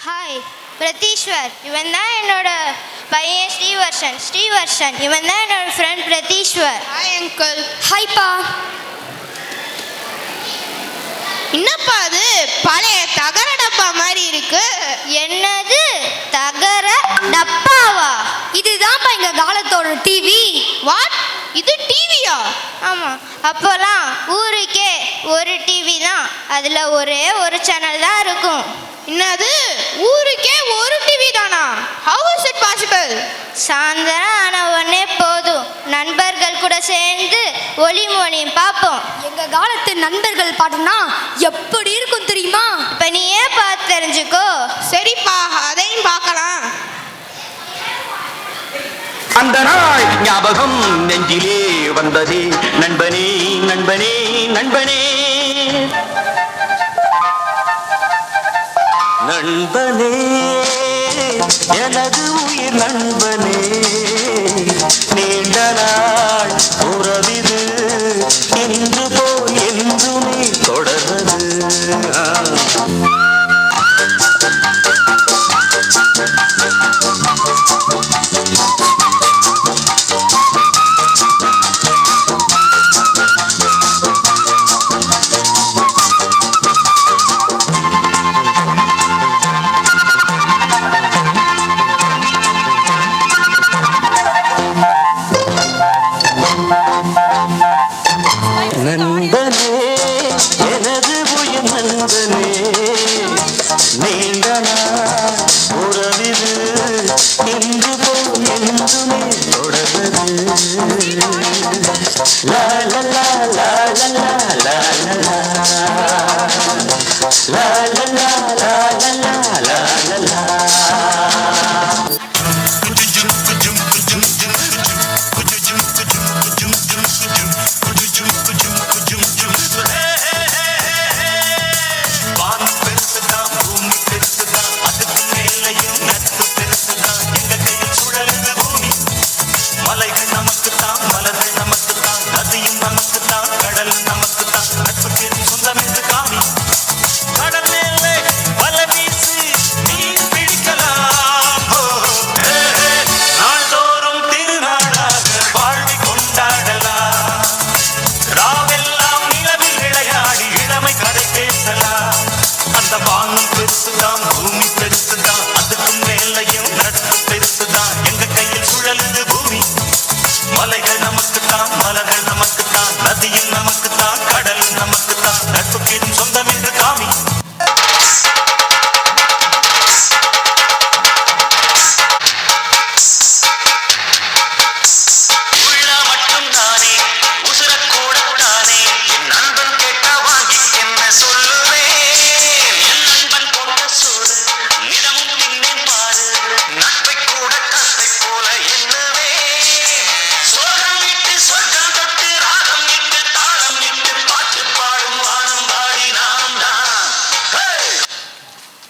Hi பிரதீஸ்வர், இவன் தான் என்னோட பையன் ஸ்ரீவர்ஷன். இவன் தான் என்னோட ஃப்ரெண்ட் பிரதீஸ்வர். Hi uncle. ஹாய்ப்பா. என்னப்பா அது பழைய தகர டப்பா மாதிரி இருக்கு? என்னது தகர டப்பாவா? இதுதான்ப்பா எங்க காலத்தோட டிவி. வாட், இது டிவியா? ஆமாம், அப்போல்லாம் ஊருக்கே ஒரு டிவி தான், அதில் ஒரே ஒரு சேனல் தான் இருக்கும். என்னது, ஊருக்கே ஒரு டிவி தானா? How is it possible? சாயந்தரம் ஆன உடனே போதும், நண்பர்கள் கூட சேர்ந்து ஒளிமொழியும் பார்ப்போம். எங்க காலத்து நண்பர்கள் பாட்டுனா எப்படி இருக்கும் தெரியுமா? இப்போ நீ ஏன் பார்த்து தெரிஞ்சுக்கோ. சரிப்பா, அதையும் பார்க்கலாம். அந்த நாள் ஞாபகம் நெஞ்சிலே வந்ததே, நண்பனே நண்பனே நண்பனே நண்பனே, எனது உயிர் நண்பனே, நீண்ட நாள் உறவிது இன்று போல் என்றுமே தொடர்வது. நண்பனே, எனது உயிர் நண்பனே, நீண்ட நாள் உறவிது இன்று போல் என்றுமே தொடர்வது. லா லா லா லா லா லா லா லா லா லா லா லா லா.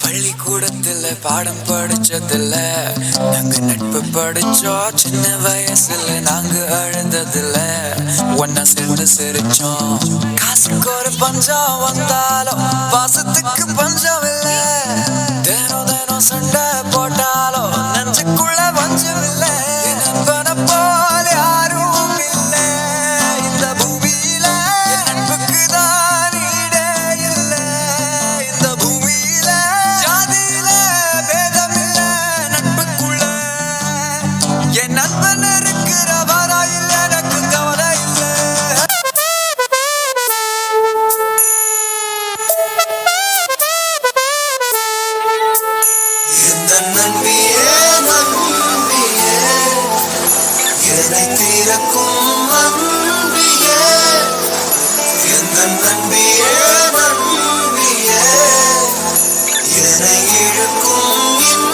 பள்ளிக்கூடத்துல பாடம் படிச்சதில்ல, நாங்க நட்பு படிச்சோம். சின்ன வயசுல நாங்க அழுந்ததில்ல, ஒன்னா சேர்ந்து சிரிச்சோம். காசுக்கு ஒரு பஞ்சம் வந்தாலும் பாசத்துக்கு பஞ்சம் இல்ல. தினம் தினம் சண்டை போட்டாலும் நெஞ்சுக்குள்ள பஞ்சம் இல்ல. நண்பனை போல யாரும் இல்ல இந்த பூமியில. நட்புக்கு தான் ஈடே இல்ல இந்த பூமியில. ஜாதியில பேதம் இல்ல நட்புக்குள்ள. என் நண்பன் இருக்கிற வரா இல்ல, எனக்கு கவலை இல்ல. இந்த நன்பியே நன்பியே, என்னை தீரக்கும் நன்பியே. இந்த நன்பியே நன்பியே, என்னை இழுக்கும்